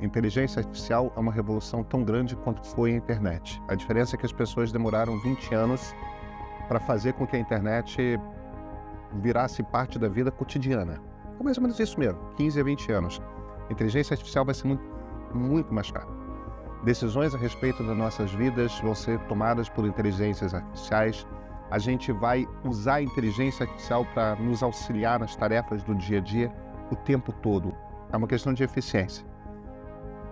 Inteligência artificial é uma revolução tão grande quanto foi a internet. A diferença é que as pessoas demoraram 20 anos para fazer com que a internet virasse parte da vida cotidiana. É mais ou menos isso mesmo, 15 a 20 anos. A inteligência artificial vai ser muito mais rápido. Decisões a respeito das nossas vidas vão ser tomadas por inteligências artificiais. A gente vai usar a inteligência artificial para nos auxiliar nas tarefas do dia a dia o tempo todo. É uma questão de eficiência.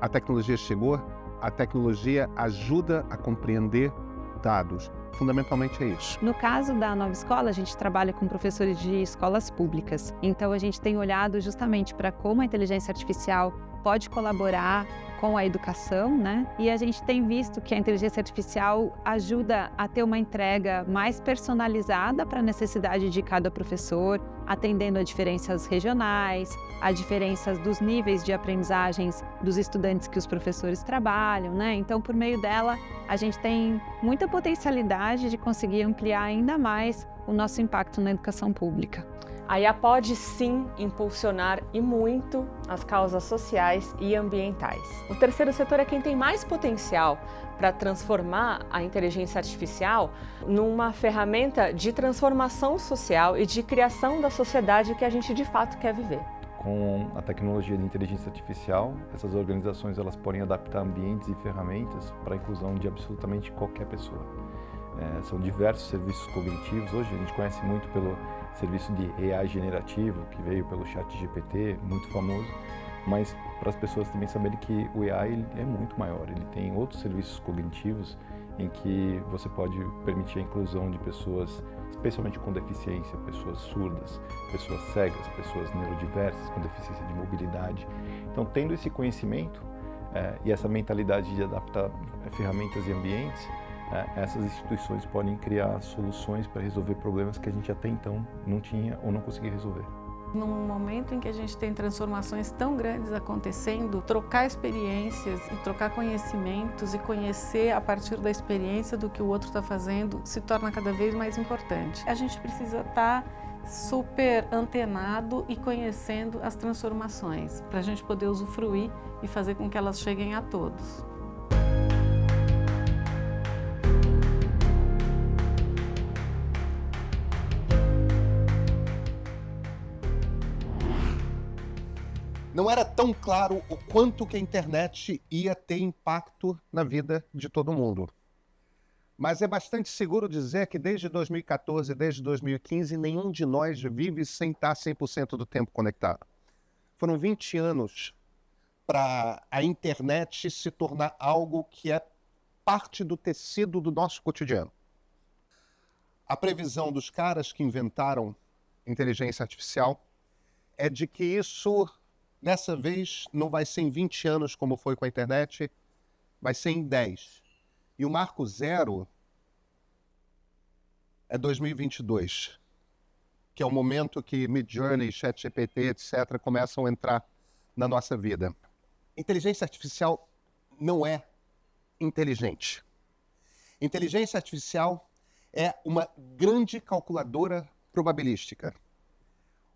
A tecnologia chegou, a tecnologia ajuda a compreender dados. Fundamentalmente é isso. No caso da Nova Escola, a gente trabalha com professores de escolas públicas. Então, a gente tem olhado justamente para como a inteligência artificial pode colaborar com a educação, né? E a gente tem visto que a inteligência artificial ajuda a ter uma entrega mais personalizada para a necessidade de cada professor, atendendo a diferenças regionais, a diferenças dos níveis de aprendizagens dos estudantes que os professores trabalham, né? Então, por meio dela, a gente tem muita potencialidade de conseguir ampliar ainda mais o nosso impacto na educação pública. A IA pode sim impulsionar e muito as causas sociais e ambientais. O terceiro setor é quem tem mais potencial para transformar a inteligência artificial numa ferramenta de transformação social e de criação da sociedade que a gente de fato quer viver. Com a tecnologia de inteligência artificial, essas organizações elas podem adaptar ambientes e ferramentas para a inclusão de absolutamente qualquer pessoa. São diversos serviços cognitivos. Hoje a gente conhece muito pelo serviço de AI generativo, que veio pelo ChatGPT, muito famoso, mas para as pessoas também saberem que o AI ele é muito maior. Ele tem outros serviços cognitivos em que você pode permitir a inclusão de pessoas, especialmente com deficiência, pessoas surdas, pessoas cegas, pessoas neurodiversas, com deficiência de mobilidade. Então, tendo esse conhecimento e essa mentalidade de adaptar ferramentas e ambientes, essas instituições podem criar soluções para resolver problemas que a gente até então não tinha ou não conseguia resolver. Num momento em que a gente tem transformações tão grandes acontecendo, trocar experiências e trocar conhecimentos e conhecer a partir da experiência do que o outro está fazendo se torna cada vez mais importante. A gente precisa estar super antenado e conhecendo as transformações para a gente poder usufruir e fazer com que elas cheguem a todos. Não era tão claro o quanto que a internet ia ter impacto na vida de todo mundo. Mas é bastante seguro dizer que desde 2014, desde 2015, nenhum de nós vive sem estar 100% do tempo conectado. Foram 20 anos para a internet se tornar algo que é parte do tecido do nosso cotidiano. A previsão dos caras que inventaram inteligência artificial é de que isso, dessa vez, não vai ser em 20 anos como foi com a internet, vai ser em 10. E o marco zero é 2022, que é o momento que Midjourney, ChatGPT, etc. começam a entrar na nossa vida. Inteligência artificial não é inteligente. Inteligência artificial é uma grande calculadora probabilística.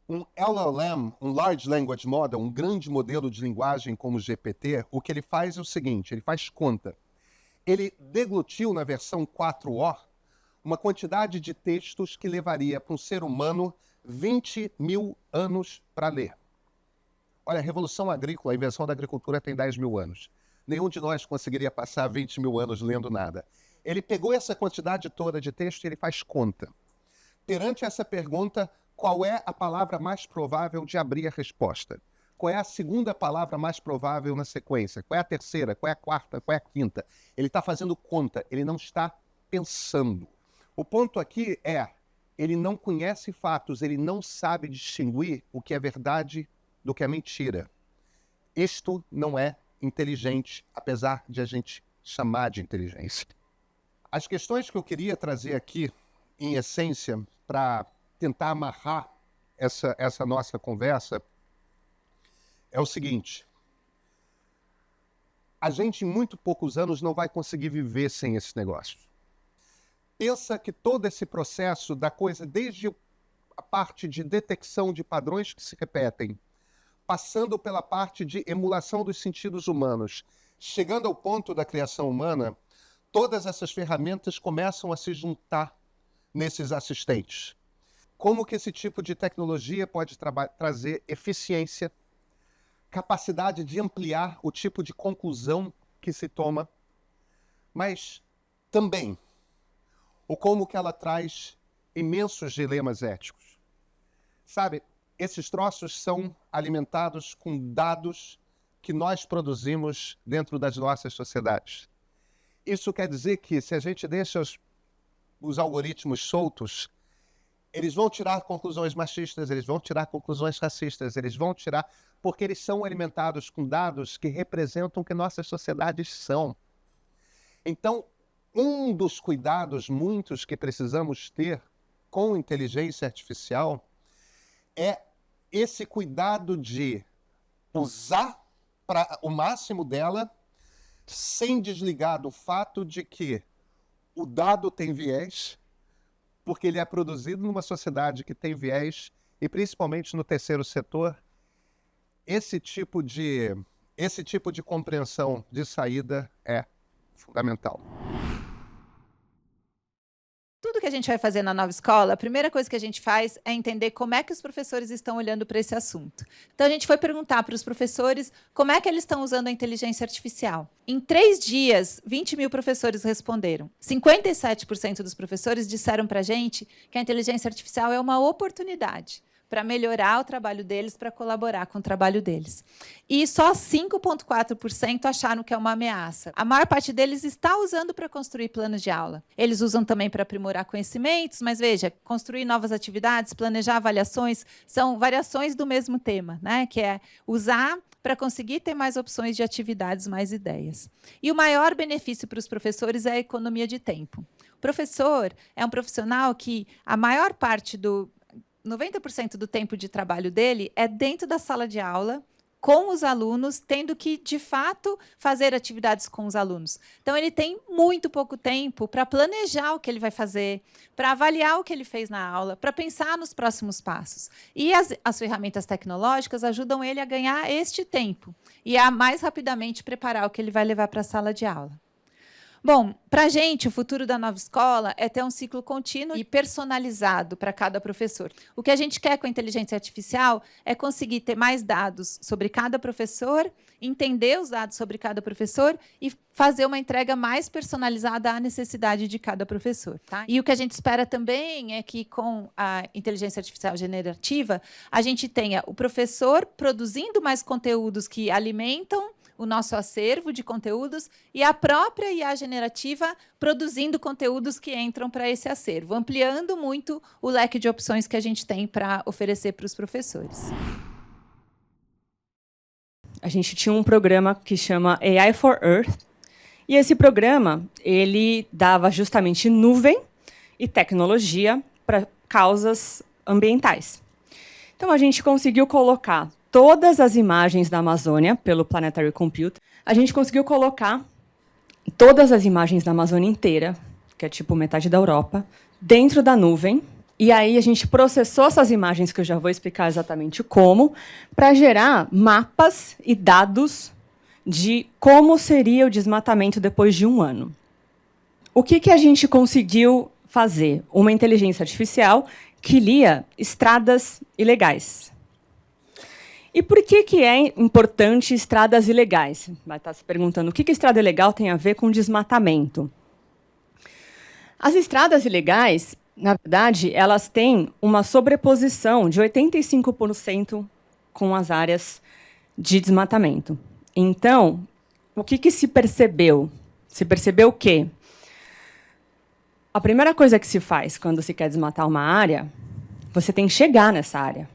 Um LLM, um Large Language Model, um grande modelo de linguagem como o GPT, o que ele faz é o seguinte, ele faz conta. Ele deglutiu na versão 4O uma quantidade de textos que levaria para um ser humano 20 mil anos para ler. Olha, a Revolução Agrícola, a invenção da agricultura tem 10 mil anos. Nenhum de nós conseguiria passar 20 mil anos lendo nada. Ele pegou essa quantidade toda de texto e ele faz conta. Perante essa pergunta, qual é a palavra mais provável de abrir a resposta? Qual é a segunda palavra mais provável na sequência? Qual é a terceira? Qual é a quarta? Qual é a quinta? Ele está fazendo conta, ele não está pensando. O ponto aqui é, ele não conhece fatos, ele não sabe distinguir o que é verdade do que é mentira. Isto não é inteligente, apesar de a gente chamar de inteligência. As questões que eu queria trazer aqui, em essência, para tentar amarrar essa nossa conversa, é o seguinte. A gente, em muito poucos anos, não vai conseguir viver sem esse negócio. Pensa que todo esse processo da coisa, desde a parte de detecção de padrões que se repetem, passando pela parte de emulação dos sentidos humanos, chegando ao ponto da criação humana, todas essas ferramentas começam a se juntar nesses assistentes. Como que esse tipo de tecnologia pode trazer eficiência, capacidade de ampliar o tipo de conclusão que se toma, mas também o como que ela traz imensos dilemas éticos. Sabe, esses troços são alimentados com dados que nós produzimos dentro das nossas sociedades. Isso quer dizer que se a gente deixa os algoritmos soltos, eles vão tirar conclusões machistas, eles vão tirar conclusões racistas, eles vão tirar... porque eles são alimentados com dados que representam o que nossas sociedades são. Então, um dos cuidados muitos que precisamos ter com inteligência artificial é esse cuidado de usar para o máximo dela, sem desligar do fato de que o dado tem viés, porque ele é produzido numa sociedade que tem viés, e principalmente no terceiro setor, esse tipo de compreensão de saída é fundamental. Tudo que a gente vai fazer na nova escola, a primeira coisa que a gente faz é entender como é que os professores estão olhando para esse assunto. Então, a gente foi perguntar para os professores como é que eles estão usando a inteligência artificial. Em 3 dias, 20 mil professores responderam. 57% dos professores disseram para a gente que a inteligência artificial é uma oportunidade para melhorar o trabalho deles, para colaborar com o trabalho deles. E só 5,4% acharam que é uma ameaça. A maior parte deles está usando para construir planos de aula. Eles usam também para aprimorar conhecimentos, mas veja, construir novas atividades, planejar avaliações, são variações do mesmo tema, né? Que é usar para conseguir ter mais opções de atividades, mais ideias. E o maior benefício para os professores é a economia de tempo. O professor é um profissional que a maior parte 90% do tempo de trabalho dele é dentro da sala de aula, com os alunos, tendo que, de fato, fazer atividades com os alunos. Então, ele tem muito pouco tempo para planejar o que ele vai fazer, para avaliar o que ele fez na aula, para pensar nos próximos passos. E as ferramentas tecnológicas ajudam ele a ganhar este tempo e a mais rapidamente preparar o que ele vai levar para a sala de aula. Bom, para a gente, o futuro da nova escola é ter um ciclo contínuo e personalizado para cada professor. O que a gente quer com a inteligência artificial é conseguir ter mais dados sobre cada professor, entender os dados sobre cada professor e fazer uma entrega mais personalizada à necessidade de cada professor. Tá? E o que a gente espera também é que, com a inteligência artificial generativa, a gente tenha o professor produzindo mais conteúdos que alimentam o nosso acervo de conteúdos e a própria IA generativa produzindo conteúdos que entram para esse acervo, ampliando muito o leque de opções que a gente tem para oferecer para os professores. A gente tinha um programa que chama AI for Earth, e esse programa ele dava justamente nuvem e tecnologia para causas ambientais. Então, a gente conseguiu colocar todas as imagens da Amazônia pelo Planetary Compute. A gente conseguiu colocar todas as imagens da Amazônia inteira, que é tipo metade da Europa, dentro da nuvem. E aí a gente processou essas imagens, que eu já vou explicar exatamente como, para gerar mapas e dados de como seria o desmatamento depois de 1 ano. O que a gente conseguiu fazer? Uma inteligência artificial que lia estradas ilegais. E por que é importante estradas ilegais? Vai estar se perguntando o que estrada ilegal tem a ver com desmatamento. As estradas ilegais, na verdade, elas têm uma sobreposição de 85% com as áreas de desmatamento. Então, o que se percebeu? Se percebeu o quê? A primeira coisa que se faz quando se quer desmatar uma área, você tem que chegar nessa área.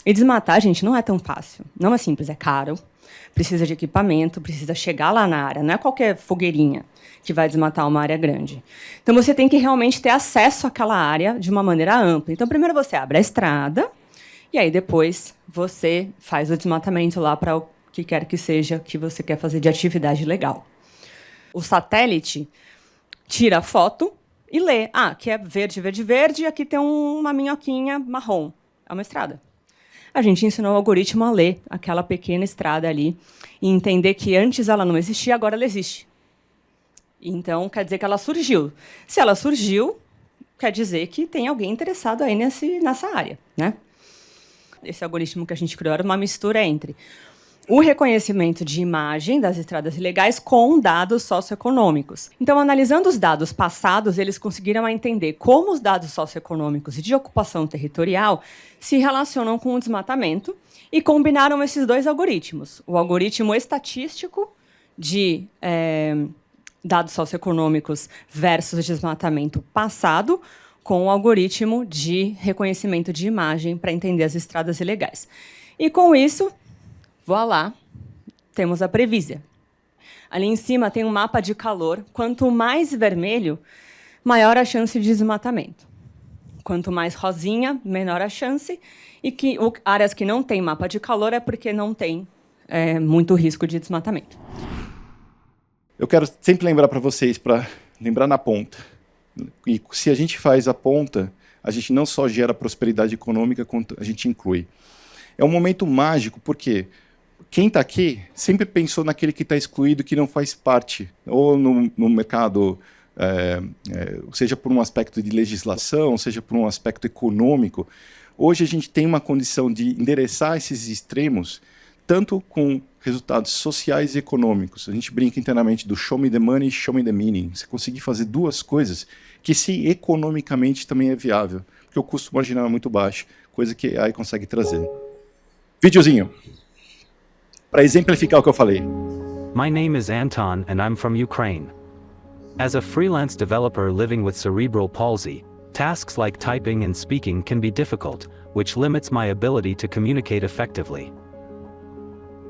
E desmatar, gente, não é tão fácil. Não é simples, é caro, precisa de equipamento, precisa chegar lá na área. Não é qualquer fogueirinha que vai desmatar uma área grande. Então, você tem que realmente ter acesso àquela área de uma maneira ampla. Então, primeiro você abre a estrada, e aí depois você faz o desmatamento lá para o que quer que seja que você quer fazer de atividade legal. O satélite tira a foto e lê. Ah, aqui é verde, verde, verde, aqui tem uma minhoquinha marrom. É uma estrada. a gente ensinou o algoritmo a ler aquela pequena estrada ali e entender que antes ela não existia, agora ela existe. Então, quer dizer que ela surgiu. Se ela surgiu, quer dizer que tem alguém interessado aí nessa área, né? Esse algoritmo que a gente criou era uma mistura entre o reconhecimento de imagem das estradas ilegais com dados socioeconômicos. Então, analisando os dados passados, eles conseguiram entender como os dados socioeconômicos e de ocupação territorial se relacionam com o desmatamento e combinaram esses dois algoritmos. O algoritmo estatístico de dados socioeconômicos versus desmatamento passado com o algoritmo de reconhecimento de imagem para entender as estradas ilegais. E, com isso, voilá, temos a Previsia. Ali em cima tem um mapa de calor. Quanto mais vermelho, maior a chance de desmatamento. Quanto mais rosinha, menor a chance. E áreas que não têm mapa de calor é porque não tem muito risco de desmatamento. Eu quero sempre lembrar para vocês, para lembrar na ponta. E se a gente faz a ponta, a gente não só gera prosperidade econômica, quanto a gente inclui. É um momento mágico, porque quem está aqui sempre pensou naquele que está excluído, que não faz parte, ou no mercado, seja por um aspecto de legislação, seja por um aspecto econômico. Hoje a gente tem uma condição de endereçar esses extremos, tanto com resultados sociais e econômicos. A gente brinca internamente do show me the money, show me the meaning. Você conseguir fazer duas coisas que, se economicamente, também é viável, porque o custo marginal é muito baixo, coisa que a AI consegue trazer. Videozinho, para exemplificar o que eu falei. My name is Anton and I'm from Ukraine. As a freelance developer living with cerebral palsy, tasks like typing and speaking can be difficult, which limits my ability to communicate effectively.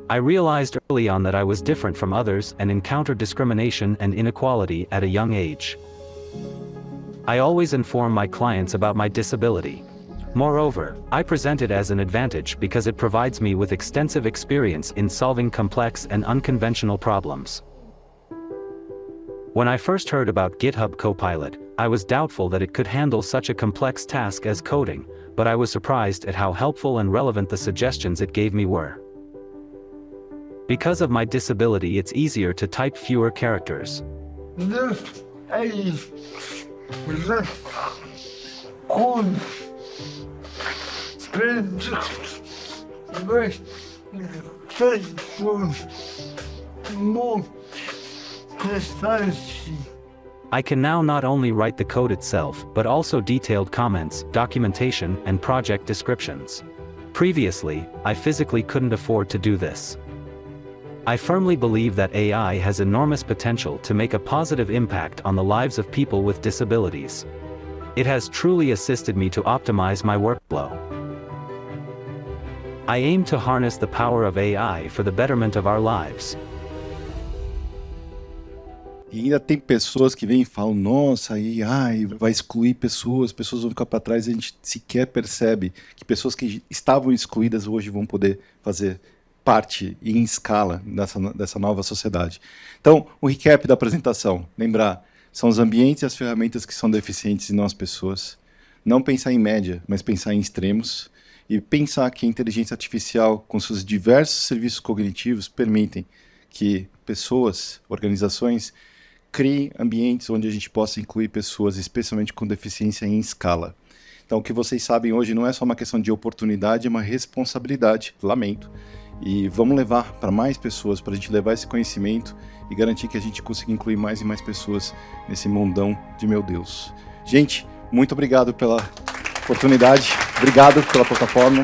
I realized early on that I was different from others and encountered discrimination and inequality at a young age. I always inform my clients about my disability. Moreover, I present it as an advantage because it provides me with extensive experience in solving complex and unconventional problems. When I first heard about GitHub Copilot, I was doubtful that it could handle such a complex task as coding, but I was surprised at how helpful and relevant the suggestions it gave me were. Because of my disability, it's easier to type fewer characters. I can now not only write the code itself, but also detailed comments, documentation, and project descriptions. Previously, I physically couldn't afford to do this. I firmly believe that AI has enormous potential to make a positive impact on the lives of people with disabilities. It has truly assisted me to optimize my workflow. I aim to harness the power of AI for the betterment of our lives. E ainda tem pessoas que vêm e falam, nossa, AI vai excluir pessoas vão ficar para trás, e a gente sequer percebe que pessoas que estavam excluídas hoje vão poder fazer parte e em escala dessa nova sociedade. Então, o recap da apresentação, lembrar, são os ambientes e as ferramentas que são deficientes e não as pessoas. Não pensar em média, mas pensar em extremos. E pensar que a inteligência artificial, com seus diversos serviços cognitivos, permitem que pessoas, organizações, criem ambientes onde a gente possa incluir pessoas, especialmente com deficiência em escala. Então, o que vocês sabem hoje não é só uma questão de oportunidade, é uma responsabilidade, lamento. E vamos levar para mais pessoas, para a gente levar esse conhecimento e garantir que a gente consiga incluir mais e mais pessoas nesse mundão de meu Deus. Gente, muito obrigado pela oportunidade, obrigado pela plataforma.